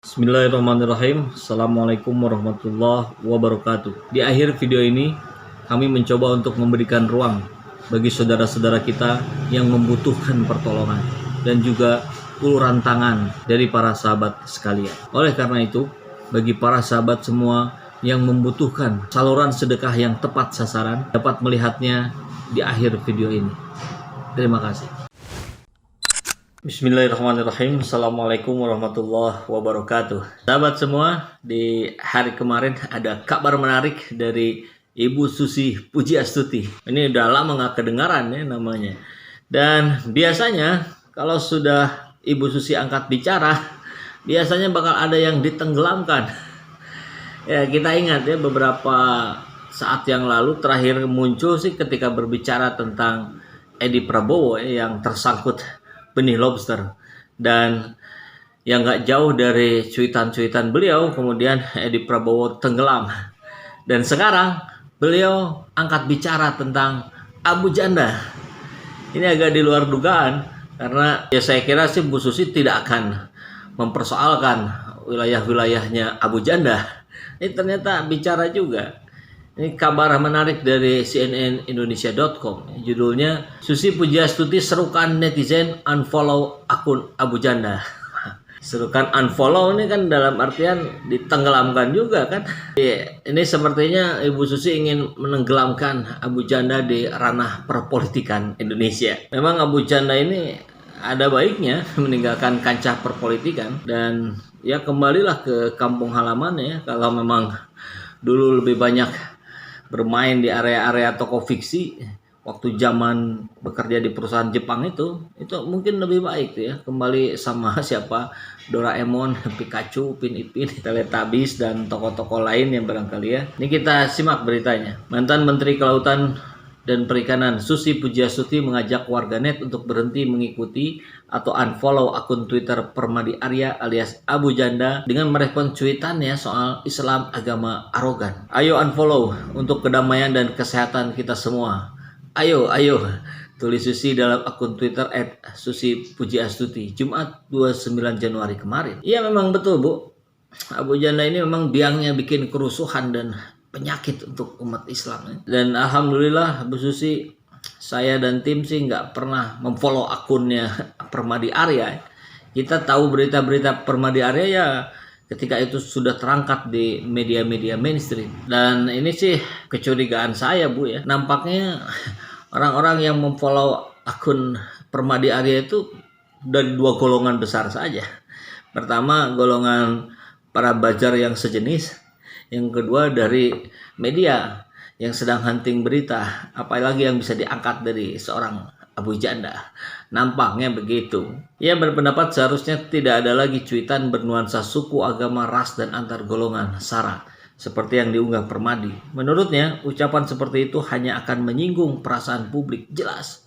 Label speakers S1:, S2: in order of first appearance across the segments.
S1: Bismillahirrahmanirrahim. Assalamualaikum warahmatullahi wabarakatuh. Di akhir video ini, kami mencoba untuk memberikan ruang bagi saudara-saudara kita yang membutuhkan pertolongan dan juga uluran tangan dari para sahabat sekalian. Oleh karena itu, bagi para sahabat semua yang membutuhkan saluran sedekah yang tepat sasaran, dapat melihatnya di akhir video ini. Terima kasih. Bismillahirrahmanirrahim. Assalamualaikum warahmatullahi wabarakatuh. Sahabat semua, di hari kemarin ada kabar menarik dari Ibu Susi Pujiastuti. Ini udah lama gak kedengaran ya namanya. Dan biasanya kalau sudah Ibu Susi angkat bicara, biasanya bakal ada yang ditenggelamkan. Ya, kita ingat ya beberapa saat yang lalu terakhir muncul sih ketika berbicara tentang Edi Prabowo yang tersangkut benih lobster, dan yang gak jauh dari cuitan-cuitan beliau kemudian Edi Prabowo tenggelam, dan sekarang beliau angkat bicara tentang Abu Janda. Ini agak di luar dugaan karena ya saya kira sih Bu Susi tidak akan mempersoalkan wilayah-wilayahnya Abu Janda. Ini ternyata bicara juga. Ini kabar menarik dari cnnindonesia.com. Judulnya, Susi Pujiastuti serukan netizen unfollow akun Abu Janda. Serukan unfollow ini kan dalam artian ditenggelamkan juga kan. Ini sepertinya Ibu Susi ingin menenggelamkan Abu Janda di ranah perpolitikan Indonesia. Memang Abu Janda ini ada baiknya meninggalkan kancah perpolitikan dan ya kembalilah ke kampung halamannya. Kalau memang dulu lebih banyak bermain di area-area toko fiksi waktu zaman bekerja di perusahaan Jepang itu mungkin lebih baik ya, kembali sama siapa, Doraemon, Pikachu, Upin Ipin, Teletubbies dan tokoh-tokoh lain yang barangkali ya. Ini kita simak beritanya. Mantan Menteri Kelautan dan Perikanan Susi Pujiastuti mengajak warganet untuk berhenti mengikuti atau unfollow akun Twitter Permadi Arya alias Abu Janda dengan merespon cuitannya soal Islam agama arogan. Ayo unfollow untuk kedamaian dan kesehatan kita semua. Ayo, tulis Susi dalam akun Twitter @susipujiastuti Jumat 29 Januari kemarin. Iya memang betul Bu, Abu Janda ini memang biangnya bikin kerusuhan dan penyakit untuk umat Islam. Dan alhamdulillah Bu Susi, saya dan tim sih nggak pernah memfollow akunnya Permadi Arya. Kita tahu berita-berita Permadi Arya ya ketika itu sudah terangkat di media-media mainstream. Dan ini sih kecurigaan saya Bu ya, nampaknya orang-orang yang memfollow akun Permadi Arya itu dari dua golongan besar saja. Pertama, golongan para bajar yang sejenis. Yang kedua dari media yang sedang hunting berita, apalagi yang bisa diangkat dari seorang Abu Janda. Nampaknya begitu. Ia berpendapat seharusnya tidak ada lagi cuitan bernuansa suku, agama, ras, dan antar golongan sara seperti yang diunggah Permadi. Menurutnya, ucapan seperti itu hanya akan menyinggung perasaan publik. Jelas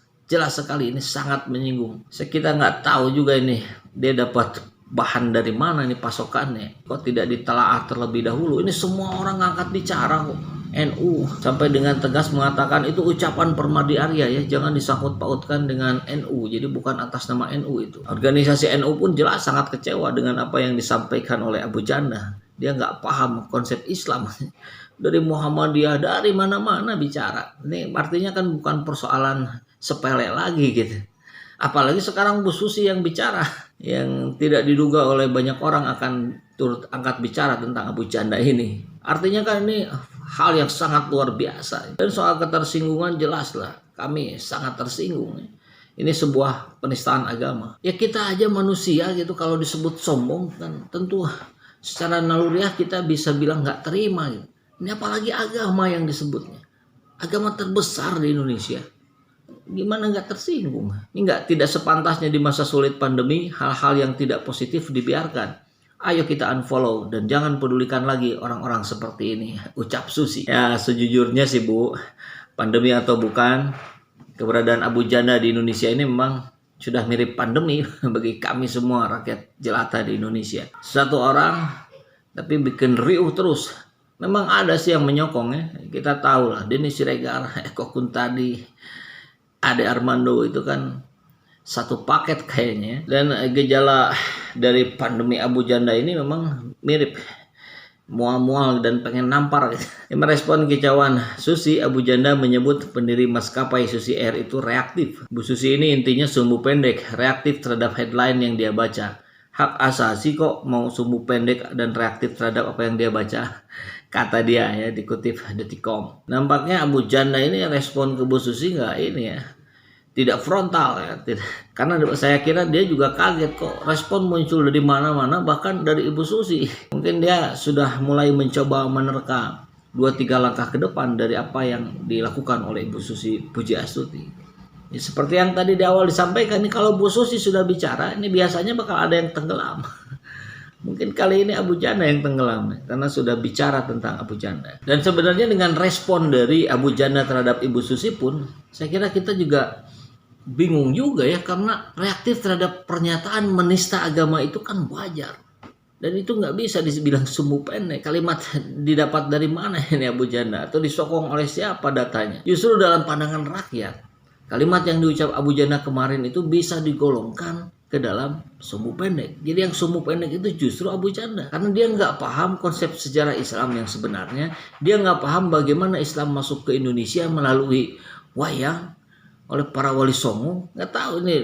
S1: sekali ini sangat menyinggung. Kita nggak tahu juga ini dia dapat bahan dari mana nih pasokannya, kok tidak ditelaah terlebih dahulu. Ini semua orang ngangkat bicara kok. NU sampai dengan tegas mengatakan itu ucapan Permadi Arya ya, jangan disangkut pautkan dengan NU, jadi bukan atas nama NU itu. Organisasi NU pun jelas sangat kecewa dengan apa yang disampaikan oleh Abu Janda. Dia nggak paham konsep Islam. Dari Muhammadiyah, dari mana-mana bicara. Ini artinya kan bukan persoalan sepele lagi gitu. Apalagi sekarang Bu Susi yang bicara, yang tidak diduga oleh banyak orang akan turut angkat bicara tentang Abu Janda ini. Artinya kan ini hal yang sangat luar biasa. Dan soal ketersinggungan jelas lah, kami sangat tersinggung. Ini sebuah penistaan agama. Ya kita aja manusia gitu, kalau disebut sombong kan tentu secara naluriah kita bisa bilang nggak terima gitu. Ini apalagi agama yang disebutnya. Agama terbesar di Indonesia. Gimana nggak tersinggung? Ini tidak sepantasnya di masa sulit pandemi hal-hal yang tidak positif dibiarkan. Ayo kita unfollow dan jangan pedulikan lagi orang-orang seperti ini, ucap Susi. Ya sejujurnya sih Bu, pandemi atau bukan, keberadaan Abu Janda di Indonesia ini memang sudah mirip pandemi bagi kami semua rakyat jelata di Indonesia. Satu orang tapi bikin riuh terus. Memang ada sih yang menyokong ya. Kita tahu lah, Denny Siregar, Eko Kuntadi, Ade Armando itu kan satu paket kayaknya. Dan gejala dari pandemi Abu Janda ini memang mirip, mual-mual dan pengen nampar. Merespon kicauan Susi, Abu Janda menyebut pendiri maskapai Susi Air itu reaktif. Bu Susi ini intinya sumbu pendek, reaktif terhadap headline yang dia baca. Hak asasi kok mau sumbu pendek dan reaktif terhadap apa yang dia baca, kata dia ya, dikutip Detikcom. Nampaknya Abu Janda ini respon ke Bu Susi nggak ini ya, tidak frontal ya, tidak. Karena saya kira dia juga kaget kok respon muncul dari mana-mana, bahkan dari Ibu Susi. Mungkin dia sudah mulai mencoba menerka 2-3 langkah ke depan dari apa yang dilakukan oleh Ibu Susi Pujiastuti. Ya, seperti yang tadi di awal disampaikan, ini kalau Bu Susi sudah bicara, ini biasanya bakal ada yang tenggelam. Mungkin kali ini Abu Janda yang tenggelam karena sudah bicara tentang Abu Janda. Dan sebenarnya dengan respon dari Abu Janda terhadap Ibu Susi pun, saya kira kita juga bingung juga ya, karena reaktif terhadap pernyataan menista agama itu kan wajar. Dan itu nggak bisa dibilang sumbu pendek. Kalimat didapat dari mana ini Abu Janda? Atau disokong oleh siapa datanya? Justru dalam pandangan rakyat, kalimat yang diucap Abu Janda kemarin itu bisa digolongkan ke dalam sumbu pendek. Jadi yang sumbu pendek itu justru Abu Janda. Karena dia nggak paham konsep sejarah Islam yang sebenarnya. Dia nggak paham bagaimana Islam masuk ke Indonesia melalui wayang oleh para wali songo. Nggak tahu, ini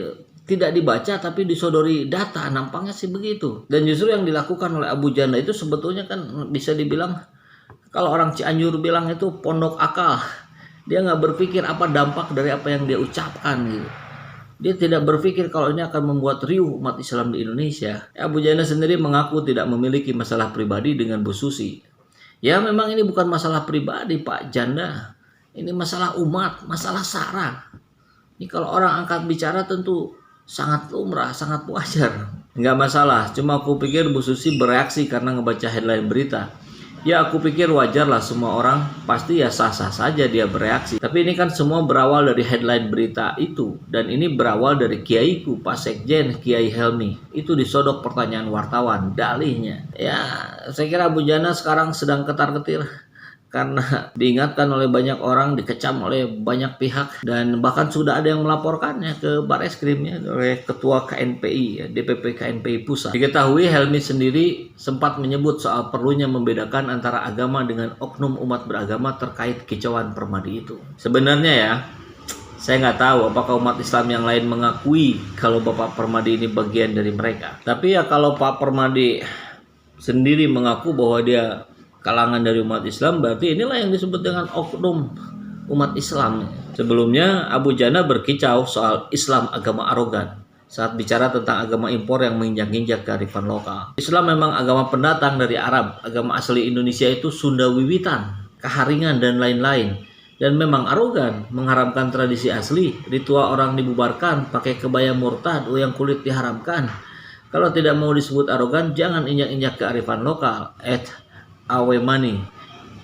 S1: tidak dibaca tapi disodori data, nampaknya sih begitu. Dan justru yang dilakukan oleh Abu Janda itu sebetulnya kan bisa dibilang, kalau orang Cianjur bilang itu pondok akal. Dia nggak berpikir apa dampak dari apa yang dia ucapkan gitu. Dia tidak berpikir kalau ini akan membuat riuh umat Islam di Indonesia. Abu Janda sendiri mengaku tidak memiliki masalah pribadi dengan Bu Susi. Ya memang ini bukan masalah pribadi Pak Janda. Ini masalah umat, masalah sara. Ini kalau orang angkat bicara tentu sangat lumrah, sangat wajar. Nggak masalah, cuma aku pikir Bu Susi bereaksi karena ngebaca headline berita. Ya aku pikir wajar lah, semua orang pasti ya sah-sah saja dia bereaksi. Tapi ini kan semua berawal dari headline berita itu. Dan ini berawal dari Kiaiku, Pak Sekjen, Kiai Helmi. Itu disodok pertanyaan wartawan, dalihnya. Ya saya kira Abu Janda sekarang sedang ketar-ketir. Karena diingatkan oleh banyak orang, dikecam oleh banyak pihak, dan bahkan sudah ada yang melaporkannya ke Bareskrim ya, oleh Ketua KNPI, ya, DPP KNPI Pusat. Diketahui Helmi sendiri sempat menyebut soal perlunya membedakan antara agama dengan oknum umat beragama terkait kicauan Permadi itu. Sebenarnya ya, saya nggak tahu apakah umat Islam yang lain mengakui kalau Bapak Permadi ini bagian dari mereka. Tapi ya kalau Pak Permadi sendiri mengaku bahwa dia kalangan dari umat Islam, berarti inilah yang disebut dengan oknum umat Islam. Sebelumnya Abu Janda berkicau soal Islam agama arogan saat bicara tentang agama impor yang menginjak-injak kearifan lokal. Islam memang agama pendatang dari Arab, agama asli Indonesia itu Sunda Wiwitan, Kaharingan dan lain-lain. Dan memang arogan, mengharamkan tradisi asli, ritual orang dibubarkan, pakai kebaya murtad, yang kulit diharamkan. Kalau tidak mau disebut arogan, jangan injak-injak kearifan lokal. Awe Money,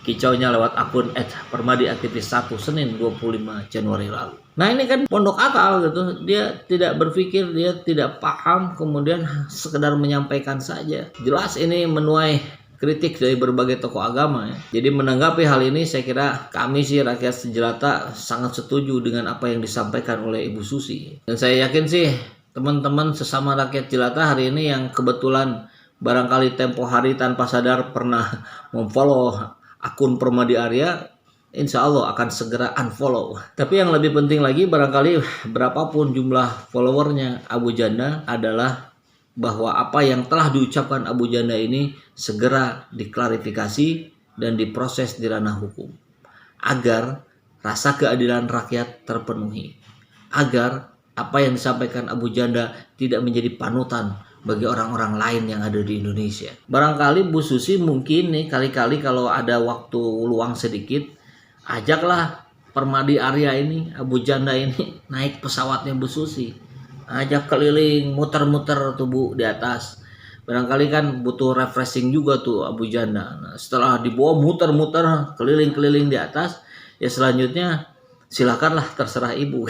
S1: kicaunya lewat akun @permadi aktivis 1 Senin 25 Januari lalu. Nah ini kan pondok akal gitu, dia tidak berpikir, dia tidak paham, kemudian sekedar menyampaikan saja. Jelas ini menuai kritik dari berbagai tokoh agama ya. Jadi menanggapi hal ini, saya kira kami sih rakyat sejelata sangat setuju dengan apa yang disampaikan oleh Ibu Susi. Dan saya yakin sih teman-teman sesama rakyat jelata hari ini yang kebetulan barangkali tempo hari tanpa sadar pernah memfollow akun Permadi Arya, insya Allah akan segera unfollow. Tapi yang lebih penting lagi, barangkali berapapun jumlah followernya Abu Janda, adalah bahwa apa yang telah diucapkan Abu Janda ini segera diklarifikasi dan diproses di ranah hukum. Agar rasa keadilan rakyat terpenuhi. Agar apa yang disampaikan Abu Janda tidak menjadi panutan bagi orang-orang lain yang ada di Indonesia. Barangkali Bu Susi mungkin nih kali-kali kalau ada waktu luang sedikit, ajaklah Permadi Arya ini, Abu Janda ini naik pesawatnya Bu Susi. Ajak keliling, muter-muter tuh Bu di atas. Barangkali kan butuh refreshing juga tuh Abu Janda. Nah, setelah dibawa muter-muter keliling-keliling di atas, ya selanjutnya silakanlah terserah Ibu.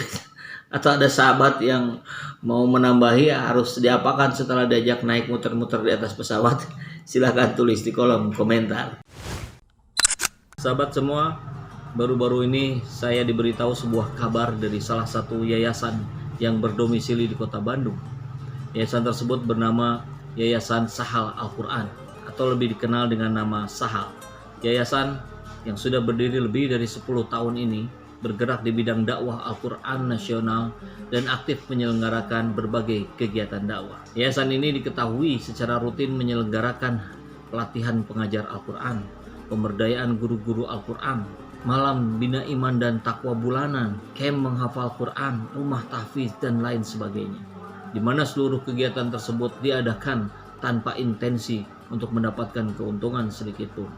S1: Atau ada sahabat yang mau menambahi harus diapakan setelah diajak naik muter-muter di atas pesawat, silahkan tulis di kolom komentar. Sahabat semua, baru-baru ini saya diberitahu sebuah kabar dari salah satu yayasan yang berdomisili di Kota Bandung. Yayasan tersebut bernama Yayasan Sahal Al-Quran atau lebih dikenal dengan nama Sahal. Yayasan yang sudah berdiri lebih dari 10 tahun ini bergerak di bidang dakwah Al-Quran nasional dan aktif menyelenggarakan berbagai kegiatan dakwah. Yayasan ini diketahui secara rutin menyelenggarakan pelatihan pengajar Al-Quran, pemberdayaan guru-guru Al-Quran, malam bina iman dan takwa bulanan, camp menghafal Quran, rumah tahfiz, dan lain sebagainya, di mana seluruh kegiatan tersebut diadakan tanpa intensi untuk mendapatkan keuntungan sedikit pun.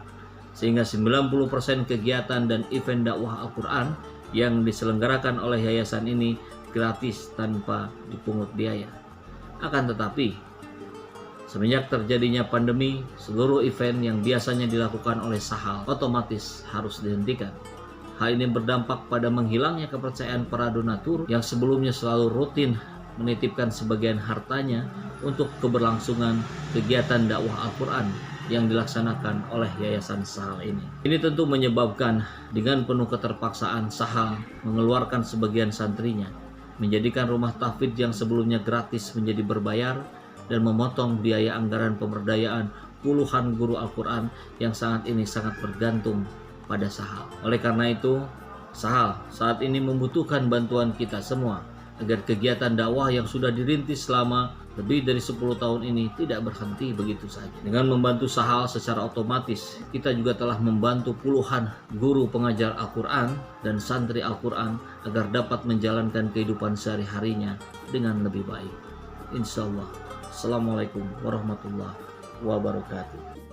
S1: Sehingga 90% kegiatan dan event dakwah Al-Quran yang diselenggarakan oleh yayasan ini gratis tanpa dipungut biaya. Akan tetapi, semenjak terjadinya pandemi, seluruh event yang biasanya dilakukan oleh Sahal otomatis harus dihentikan. Hal ini berdampak pada menghilangnya kepercayaan para donatur yang sebelumnya selalu rutin menitipkan sebagian hartanya untuk keberlangsungan kegiatan dakwah Al-Quran yang dilaksanakan oleh Yayasan Sahal ini. Ini tentu menyebabkan dengan penuh keterpaksaan Sahal mengeluarkan sebagian santrinya, menjadikan rumah tahfidz yang sebelumnya gratis menjadi berbayar, dan memotong biaya anggaran pemberdayaan puluhan guru Al-Quran yang sangat bergantung pada Sahal. Oleh karena itu, Sahal saat ini membutuhkan bantuan kita semua agar kegiatan dakwah yang sudah dirintis selama lebih dari 10 tahun ini tidak berhenti begitu saja. Dengan membantu Sahal secara otomatis, kita juga telah membantu puluhan guru pengajar Al-Quran dan santri Al-Quran agar dapat menjalankan kehidupan sehari-harinya dengan lebih baik. Insya Allah. Assalamualaikum warahmatullahi wabarakatuh.